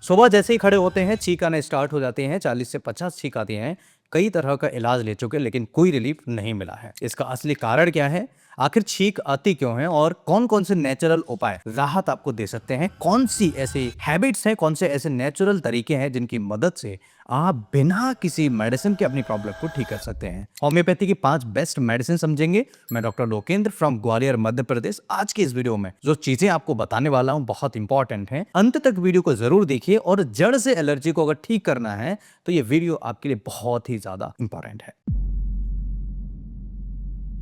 सुबह जैसे ही खड़े होते हैं छींक आने स्टार्ट हो जाते हैं, 40 से 50 छींक आती हैं। कई तरह का इलाज ले चुके लेकिन कोई रिलीफ नहीं मिला है। इसका असली कारण क्या है, आखिर छींक आती क्यों है और कौन कौन से नेचुरल उपाय राहत आपको दे सकते हैं, कौन सी ऐसी हैबिट्स हैं, कौन से ऐसे नेचुरल तरीके हैं जिनकी मदद से आप बिना किसी मेडिसिन के अपनी प्रॉब्लम को ठीक कर सकते हैं। होम्योपैथी की 5 बेस्ट मेडिसिन समझेंगे। मैं डॉक्टर लोकेंद्र फ्रॉम ग्वालियर मध्य प्रदेश। आज की इस वीडियो में जो चीजें आपको बताने वाला हूं बहुत इंपॉर्टेंट हैं। अंत तक वीडियो को जरूर देखिए और जड़ से एलर्जी को अगर ठीक करना है तो ये वीडियो आपके लिए बहुत ही ज्यादा इंपॉर्टेंट है।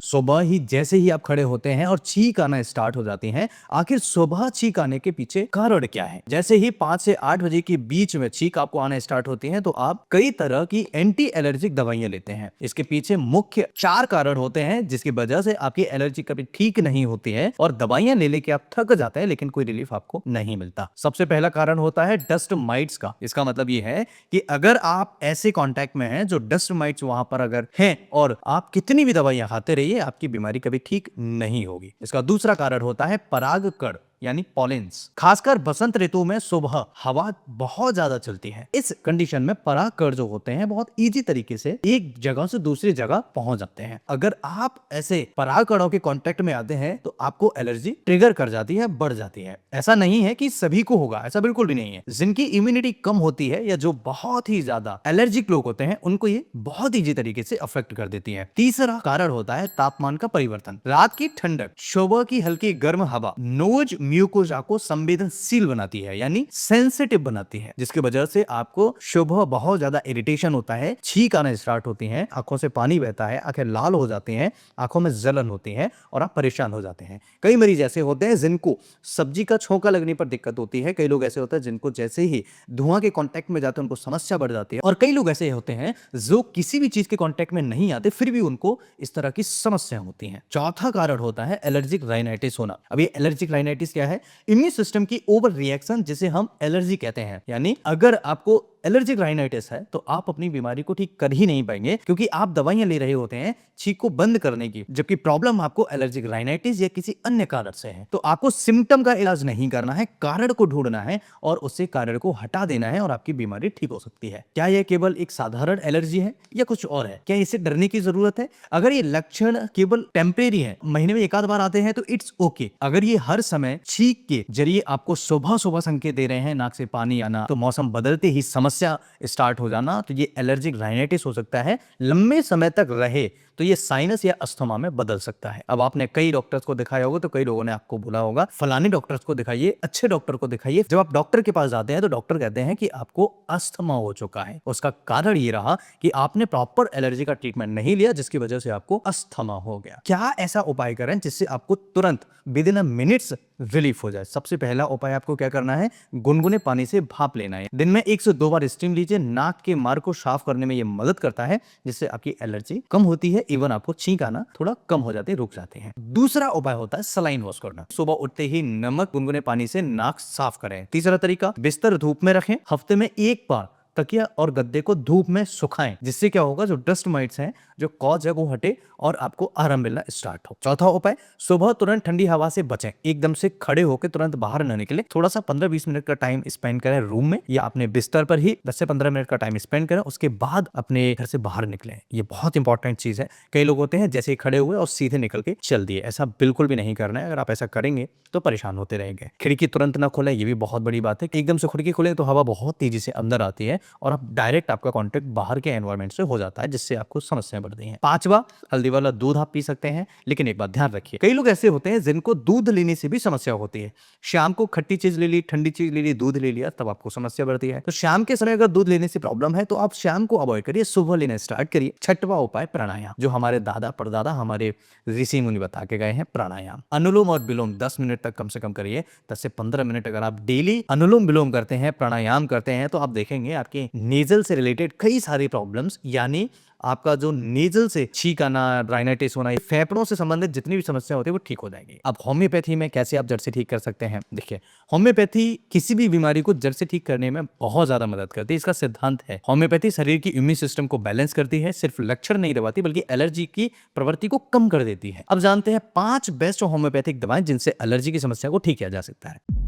सुबह ही जैसे ही आप खड़े होते हैं और छींक आना स्टार्ट हो जाती हैं, आखिर सुबह छींक आने के पीछे कारण क्या है? जैसे ही 5 से 8 बजे के बीच में छींक आपको आना स्टार्ट होती है तो आप कई तरह की एंटी एलर्जिक दवाइयां लेते हैं। इसके पीछे मुख्य 4 कारण होते हैं जिसकी वजह से आपकी एलर्जी कभी ठीक नहीं होती है और दवाइयां ले लेके आप थक जाते हैं लेकिन कोई रिलीफ आपको नहीं मिलता। सबसे पहला कारण होता है डस्ट माइट्स का। इसका मतलब ये है कि अगर आप ऐसे कांटेक्ट में हैं जो डस्ट माइट्स वहां पर अगर हैं और आप कितनी भी दवाइयां खाते रहिए आपकी बीमारी कभी ठीक नहीं होगी। इसका दूसरा कारण होता है परागकण यानी पॉलेंस। खासकर बसंत ऋतु में सुबह हवा बहुत ज्यादा चलती है। इस कंडीशन में परागकण जो होते हैं बहुत इजी तरीके से एक जगह से दूसरी जगह पहुंच जाते हैं। अगर आप ऐसे परागकणों के कांटेक्ट में आते हैं तो आपको एलर्जी ट्रिगर कर जाती है, बढ़ जाती है। ऐसा नहीं है कि सभी को होगा, ऐसा बिल्कुल भी नहीं है। जिनकी इम्यूनिटी कम होती है या जो बहुत ही ज्यादा एलर्जिक लोग होते हैं उनको ये बहुत इजी तरीके से अफेक्ट कर देती है। तीसरा कारण होता है तापमान का परिवर्तन। रात की ठंडक, सुबह की हल्की गर्म हवा नोज म्यूकोजा को संवेदनशील बनाती है यानी सेंसिटिव बनाती है, जिसकी वजह से आपको सुबह बहुत ज्यादा इरिटेशन होता है, छींक आना स्टार्ट होती है, आंखों से पानी बहता है, आंखें लाल हो जाती हैं, आंखों में जलन होती है और आप परेशान हो जाते हैं। कई मरीज ऐसे होते हैं जिनको सब्जी का छोंका लगने पर दिक्कत होती है। कई लोग ऐसे होते हैं जिनको जैसे ही धुआं के कांटेक्ट में जाते हैं उनको समस्या बढ़ जाती है और कई लोग ऐसे होते हैं जो किसी भी चीज के कांटेक्ट में नहीं आते फिर भी उनको इस तरह की समस्या होती है। चौथा कारण होता है एलर्जिक राइनाइटिस होना। अब ये एलर्जिक राइनाइटिस क्या है? इम्यून सिस्टम की ओवर रिएक्शन जिसे हम एलर्जी कहते हैं। यानी अगर आपको एलर्जिक राइनाइटिस है तो आप अपनी बीमारी को ठीक कर ही नहीं पाएंगे क्योंकि आप दवाइयां ले रहे होते हैं छींक को बंद करने की, जबकि प्रॉब्लम आपको एलर्जिक राइनाइटिस या किसी अन्य कारण से है। तो आपको सिम्टम का इलाज नहीं करना है, कारण को ढूंढना है और उससे कारण को हटा देना है और आपकी बीमारी ठीक हो सकती है। क्या यह केवल एक साधारण एलर्जी है या कुछ और है? क्या इससे डरने की जरूरत है? अगर ये लक्षण केवल टेम्परेरी है, महीने में एक आध बार आते हैं तो इट्स ओके। अगर ये हर समय छींक के जरिए आपको सुबह सुबह संकेत दे रहे हैं, नाक से पानी आना, तो मौसम बदलते ही समस्या स्टार्ट हो जाना, तो ये एलर्जिक राइनाइटिस हो सकता है। लंबे समय तक रहे तो ये साइनस या अस्थमा में बदल सकता है। अब आपने कई डॉक्टर्स को दिखाया होगा तो कई लोगों ने आपको बोला होगा फलाने डॉक्टर्स को दिखाइए, अच्छे डॉक्टर को दिखाइए। जब आप डॉक्टर के पास जाते हैं तो डॉक्टर कहते हैं कि आपको अस्थमा हो चुका है। उसका कारण ये रहा कि आपने प्रॉपर एलर्जी का ट्रीटमेंट नहीं लिया जिसकी वजह से आपको अस्थमा हो गया। क्या ऐसा उपाय करें जिससे आपको तुरंत विद इन मिनट्स रिलीफ हो जाए? सबसे पहला उपाय आपको क्या करना है, गुनगुने पानी से भाप लेना है। दिन में 1 से 2 बार स्टीम लीजिए। नाक के मार्ग को साफ करने में यह मदद करता है जिससे आपकी एलर्जी कम होती है, इवन आपको छींक आना थोड़ा कम हो जाते, रुक जाते हैं। दूसरा उपाय होता है सलाइन वॉश करना। सुबह उठते ही नमक गुनगुने पानी से नाक साफ करें। तीसरा तरीका, बिस्तर धूप में रखें। हफ्ते में 1 बार तकिया और गद्दे को धूप में सुखाएं, जिससे क्या होगा, जो डस्ट माइट्स हैं, जो कॉज है वो हटे और आपको आराम मिलना स्टार्ट हो। चौथा उपाय, सुबह तुरंत ठंडी हवा से बचें। एकदम से खड़े होकर तुरंत बाहर न निकले। थोड़ा सा 15-20 मिनट का टाइम स्पेंड करें रूम में या अपने बिस्तर पर ही 10 से 15 मिनट का टाइम स्पेंड करें, उसके बाद अपने घर से बाहर निकलें। ये बहुत इंपॉर्टेंट चीज है। कई लोग होते हैं जैसे ही खड़े हुए और सीधे निकल के चल दिए, ऐसा बिल्कुल भी नहीं करना है। अगर आप ऐसा करेंगे तो परेशान होते रहेंगे। खिड़की तुरंत ना खोलें, ये भी बहुत बड़ी बात है। एकदम से खिड़की खोलें तो हवा बहुत तेजी से अंदर आती है और आप डायरेक्ट आपका कांटेक्ट बाहर के एनवायरनमेंट से हो जाता है जिससे आपको समस्याएं बढ़ती हैं। पांचवा, हल्दी वाला दूध आप पी सकते हैं, लेकिन एक बात ध्यान रखिए, कई लोग ऐसे होते हैं जिनको दूध लेने से भी समस्या होती है। शाम को खट्टी चीज ले ली, ठंडी चीज ले ली, दूध ले लिया, तब आपको समस्या बढ़ती है। तो शाम के समय अगर दूध लेने से प्रॉब्लम है तो आप शाम को अवॉइड करिए, सुबह लेना स्टार्ट करिए। छठवां उपाय प्राणायाम, जो हमारे दादा परदादा हमारे ऋषि मुनि बता के गए हैं। प्राणायाम, अनुलोम और विलोम 10 मिनट तक कम से कम करिए। 10 से 15 मिनट अगर आप डेली अनुलोम विलोम करते हैं, प्राणायाम करते हैं, तो आप देखेंगे आपके नेजल से रिलेटेड कई सारी प्रॉब्लम्स, यानी आपका जो नेजल से छींक आना, राइनाइटिस होना, फेफड़ों से संबंधित जितनी भी समस्या होती है वो ठीक हो जाएगी। अब होम्योपैथी में कैसे आप जड़ से ठीक कर सकते हैं? देखिए, होम्योपैथी किसी भी बीमारी को जड़ से ठीक करने में बहुत ज्यादा मदद करती है। इसका सिद्धांत है, होम्योपैथी शरीर की इम्यून सिस्टम को बैलेंस करती है, सिर्फ लक्षण नहीं दबाती बल्कि एलर्जी की प्रवृत्ति को कम कर देती है। अब जानते हैं 5 बेस्ट होम्योपैथिक दवाएं जिनसे एलर्जी की समस्या को ठीक किया जा सकता है।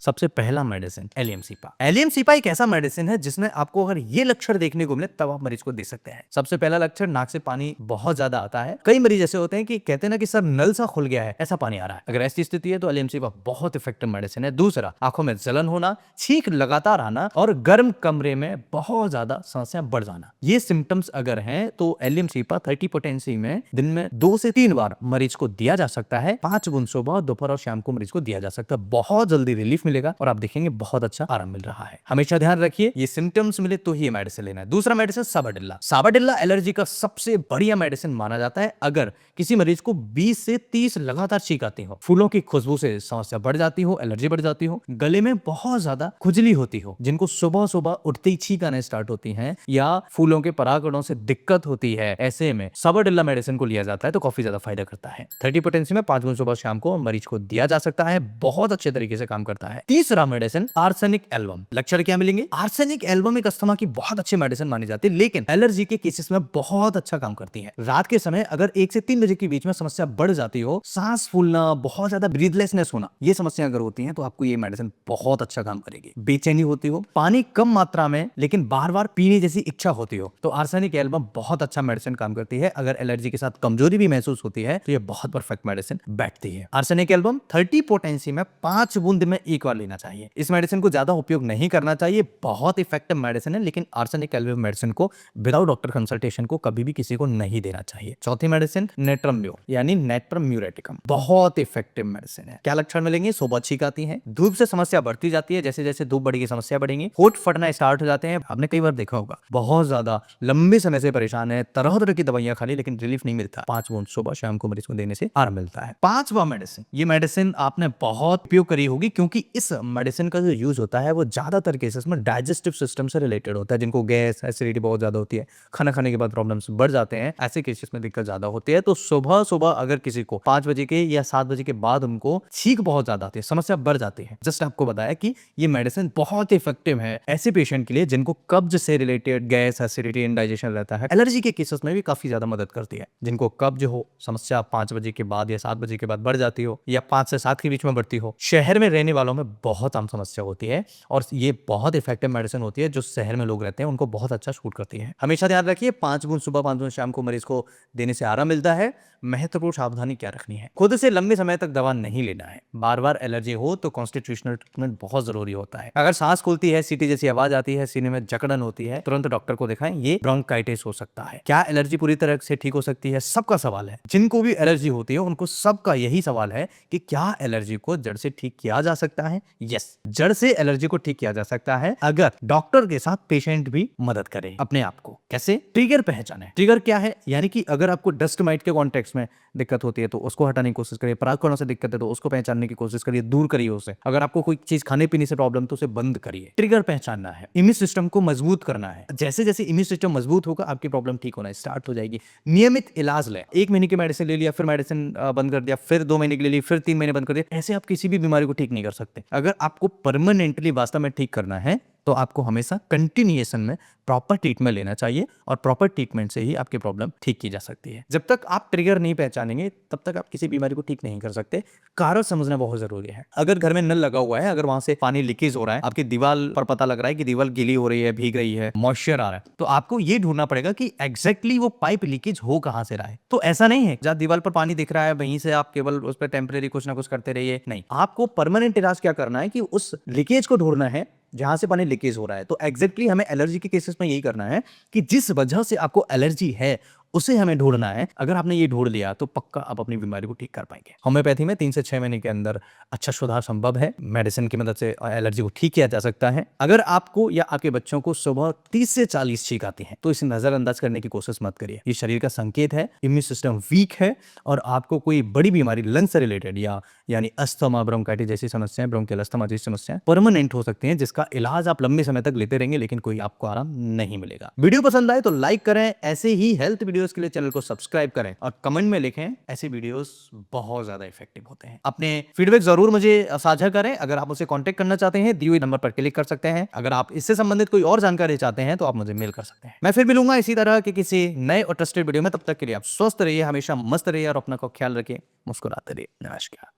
सबसे पहला medicine allium cepa. Allium cepa एक ऐसा मेडिसिन है जिसमें आपको अगर ये लक्षण देखने को मिले तब आप मरीज को दे सकते हैं। सबसे पहला लक्षण, नाक से पानी बहुत ज्यादा आता है। कई मरीज ऐसे होते हैं कि कहते हैं ना कि सर नल सा खुल गया है, ऐसा पानी आ रहा है। अगर ऐसी स्थिति है तो एलियम सीपा बहुत इफेक्टिव मेडिसिन है। दूसरा, आंखों में जलन होना, छींक लगातार आना और गर्म कमरे में बहुत ज्यादा सांसें बढ़ जाना, ये सिम्टम्स अगर हैं तो एलियम सीपा 30 पोटेंसी में दिन में 2 से 3 बार मरीज को दिया जा सकता है। 5 बूंद सुबह, दोपहर और शाम को मरीज को दिया जा सकता है। बहुत जल्दी रिलीफ मिलेगा और आप देखेंगे बहुत अच्छा आराम मिल रहा है। हमेशा ध्यान रखिए ये सिम्टम्स मिले तो ही मेडिसिन लेना है। दूसरा मेडिसिन साबाडिल्ला। साबाडिल्ला एलर्जी का सबसे बढ़िया मेडिसिन माना जाता है। अगर किसी मरीज को 20 से 30 लगातार छींक आती हो, फूलों की खुशबू से समस्या बढ़ जाती हो, एलर्जी बढ़ जाती हो, गले में बहुत ज्यादा खुजली होती हो, जिनको सुबह सुबह उठते ही छींक आने स्टार्ट होती है या फूलों के परागणों से दिक्कत होती है, ऐसे में साबाडिल्ला मेडिसिन को लिया जाता है तो काफी ज्यादा फायदा करता है। 30 पोटेंसी में 5 गुना सुबह शाम को मरीज को दिया जा सकता है। बहुत अच्छे तरीके से काम करता है। तीसरा मेडिसिन आर्सेनिक एल्बम। लक्षण क्या मिलेंगे? आर्सेनिक एल्बम एक अस्थमा की बहुत अच्छी मेडिसिन मानी जाती है, लेकिन एलर्जी के केसेस में बहुत अच्छा काम करती है। रात के समय अगर 1 से 3 बजे के बीच में समस्या बढ़ जाती हो, सांस फूलना, बहुत ज्यादा ब्रीथलेसनेस होना, ये समस्या अगर होती है तो आपको ये मेडिसिन बहुत अच्छा काम करेगी। बेचैनी होती हो, पानी कम मात्रा में लेकिन बार बार पीने जैसी इच्छा होती हो, तो आर्सेनिक एल्बम बहुत अच्छा मेडिसिन काम करती है। अगर एलर्जी के साथ कमजोरी भी महसूस होती है तो ये बहुत परफेक्ट मेडिसिन बैठती है। आर्सेनिक एल्बम 30 पोटेंसी में 5 बूंद में एक बार लेना चाहिए। इस मेडिसिन को ज्यादा उपयोग नहीं करना चाहिए। बहुत इफेक्टिव मेडिसिन है, लेकिन आर्सेनिक एल्बम मेडिसिन को विदाउट डॉक्टर कंसल्टेशन को कभी भी किसी को नहीं देना चाहिए। चौथी मेडिसिन नेट्रम म्यू यानी नेट्रम म्यूरेटिकम। बहुत इफेक्टिव मेडिसिन है। क्या लक्षण मिलेंगे? सुबह छींक आती है, धूप से समस्या बढ़ती जाती है, जैसे जैसे धूप बढ़ेगी समस्या बढ़ेगी, होठ फटना स्टार्ट हो जाते हैं। आपने कई बार देखा होगा, बहुत ज्यादा लंबे समय से परेशान है, तरह तरह की दवाइयां खा ली लेकिन रिलीफ नहीं मिलता। 5 बूंद सुबह शाम को मरीज को देने से आराम मिलता है। पांचवा मेडिसिन, ये मेडिसिन आपने बहुत उपयोग करी होगी क्योंकि इस मेडिसिन का जो यूज होता है वो ज्यादातर केसेस में डाइजेस्टिव सिस्टम से रिलेटेड होता है। जिनको गैस, एसिडिटी बहुत ज्यादा होती है, खाना खाने के बाद प्रॉब्लम्स बढ़ जाते हैं, ऐसे केसेस में दिक्कत ज्यादा होती है। तो सुबह सुबह अगर किसी को 5 बजे के या 7 बजे के बाद उनको छींक बहुत ज्यादा आती है, समस्या बढ़ जाती है, जस्ट आपको बताया कि ये मेडिसिन बहुत इफेक्टिव है ऐसे पेशेंट के लिए जिनको कब्ज से रिलेटेड गैस, एसिडिटी, इंडाइजेशन रहता है। एलर्जी के केसेस में भी काफी ज्यादा मदद करती है। जिनको कब्ज हो, समस्या 5 बजे के बाद या 7 बजे के बाद बढ़ जाती हो या 5 से 7 के बीच में बढ़ती हो, शहर में रहने वालों में बहुत आम समस्या होती है और ये बहुत इफेक्टिव मेडिसिन होती है। जो शहर में लोग रहते हैं उनको बहुत अच्छा सूट करती है। हमेशा ध्यान रखिए 5 बूंद सुबह, 5 बूंद शाम को मरीज को देने से आराम मिलता है। महत्वपूर्ण सावधानी क्या रखनी है? खुद से लंबे समय तक दवा नहीं लेना है। बार बार एलर्जी हो तो कॉन्स्टिट्यूशनल ट्रीटमेंट बहुत जरूरी होता है। अगर सांस खुलती है, सीटी जैसी आवाज आती है, सीने में जकड़न होती है, तुरंत डॉक्टर को दिखाएं। ये ब्रोंकाइटिस हो सकता है। क्या एलर्जी पूरी तरह से ठीक हो सकती है? सबका सवाल है। जिनको भी एलर्जी होती है उनको सबका यही सवाल है कि क्या एलर्जी को जड़ से ठीक किया जा सकता है? यस, जड़ से एलर्जी को ठीक किया जा सकता है अगर डॉक्टर के साथ पेशेंट भी मदद करे अपने आप को। कैसे? ट्रिगर पहचाने। ट्रिगर क्या है? यानी कि अगर आपको डस्ट माइट के कॉन्टेक्स्ट में दिक्कत होती है तो उसको हटाने की कोशिश करिए। परागकणों से दिक्कत है तो उसको पहचानने की कोशिश करिए, दूर करिए उसे। अगर आपको कोई चीज खाने पीने से प्रॉब्लम तो उसे बंद करिए। ट्रिगर पहचानना है, इम्यून सिस्टम को मजबूत करना है। जैसे जैसे इम्यून सिस्टम मजबूत होगा आपकी प्रॉब्लम ठीक होना स्टार्ट हो जाएगी। नियमित इलाज लें। 1 महीने की मेडिसिन ले लिया, फिर मेडिसिन बंद कर दिया, फिर 2 महीने के लिए ली, फिर 3 महीने बंद कर दिया, ऐसे आप किसी भी बीमारी को ठीक नहीं कर सकते। अगर आपको परमानेंटली वास्तव में ठीक करना है तो आपको हमेशा कंटिन्यूएशन में प्रॉपर ट्रीटमेंट लेना चाहिए और प्रॉपर ट्रीटमेंट से ही आपकी प्रॉब्लम ठीक की जा सकती है। जब तक आप ट्रिगर नहीं पहचानेंगे तब तक आप किसी बीमारी को ठीक नहीं कर सकते। कारण समझना बहुत जरूरी है। अगर घर में नल लगा हुआ है, अगर वहां से पानी लीकेज हो रहा है, आपकी दीवार पर पता लग रहा है कि दीवार गीली हो रही है, भीग रही है, मॉइस्चर आ रहा है, तो आपको ये ढूंढना पड़ेगा कि एग्जैक्टली वो पाइप लीकेज हो कहां से रहा है। तो ऐसा नहीं है जहां दीवार पर पानी दिख रहा है वहीं से आप केवल उस पर टेम्परेरी कुछ ना कुछ करते रहिए। नहीं, आपको परमानेंट इलाज क्या करना है कि उस लीकेज को ढूंढना है जहां से पानी लीकेज हो रहा है। तो एग्जैक्टली हमें एलर्जी के केसेस में यही करना है कि जिस वजह से आपको एलर्जी है उसे हमें ढूंढना है। अगर आपने ये ढूंढ लिया तो पक्का आप अपनी बीमारी को ठीक कर पाएंगे। होम्योपैथी में 3 से 6 महीने के अंदर अच्छा सुधार संभव है। मेडिसिन की मदद से एलर्जी को ठीक किया जा सकता है। अगर आपको या आपके बच्चों को सुबह 30 से 40 छींक आती है तो इसे नजरअंदाज करने की कोशिश मत करिए। ये शरीर का संकेत है, इम्यून सिस्टम वीक है और आपको कोई बड़ी बीमारी लंग्स से रिलेटेड या यानी अस्थमा, ब्रोंकाइटिस जैसी समस्याएं, ब्रोंकियल अस्थमा जैसी समस्याएं परमानेंट हो सकती हैं, जिसका इलाज आप लंबे समय तक लेते रहेंगे लेकिन कोई आपको आराम नहीं मिलेगा। वीडियो पसंद आए तो लाइक करें, ऐसे ही हेल्थ वीडियोस के लिए चैनल को सब्सक्राइब करें और कमेंट में लिखें। ऐसे वीडियोस बहुत ज्यादा इफेक्टिव होते हैं। अपने फीडबैक जरूर मुझे साझा करें। अगर आप मुझसे कांटेक्ट करना चाहते हैं दिए हुए नंबर पर क्लिक कर सकते हैं। अगर आप इससे संबंधित कोई और जानकारी चाहते हैं तो आप मुझे मेल कर सकते हैं। मैं फिर मिलूंगा इसी तरह के किसी नए और ट्रस्टेड वीडियो में। तब तक के लिए आप स्वस्थ रहिए, हमेशा मस्त रहिए और अपना को ख्याल रखिए, मुस्कुराते रहिए। नमस्कार।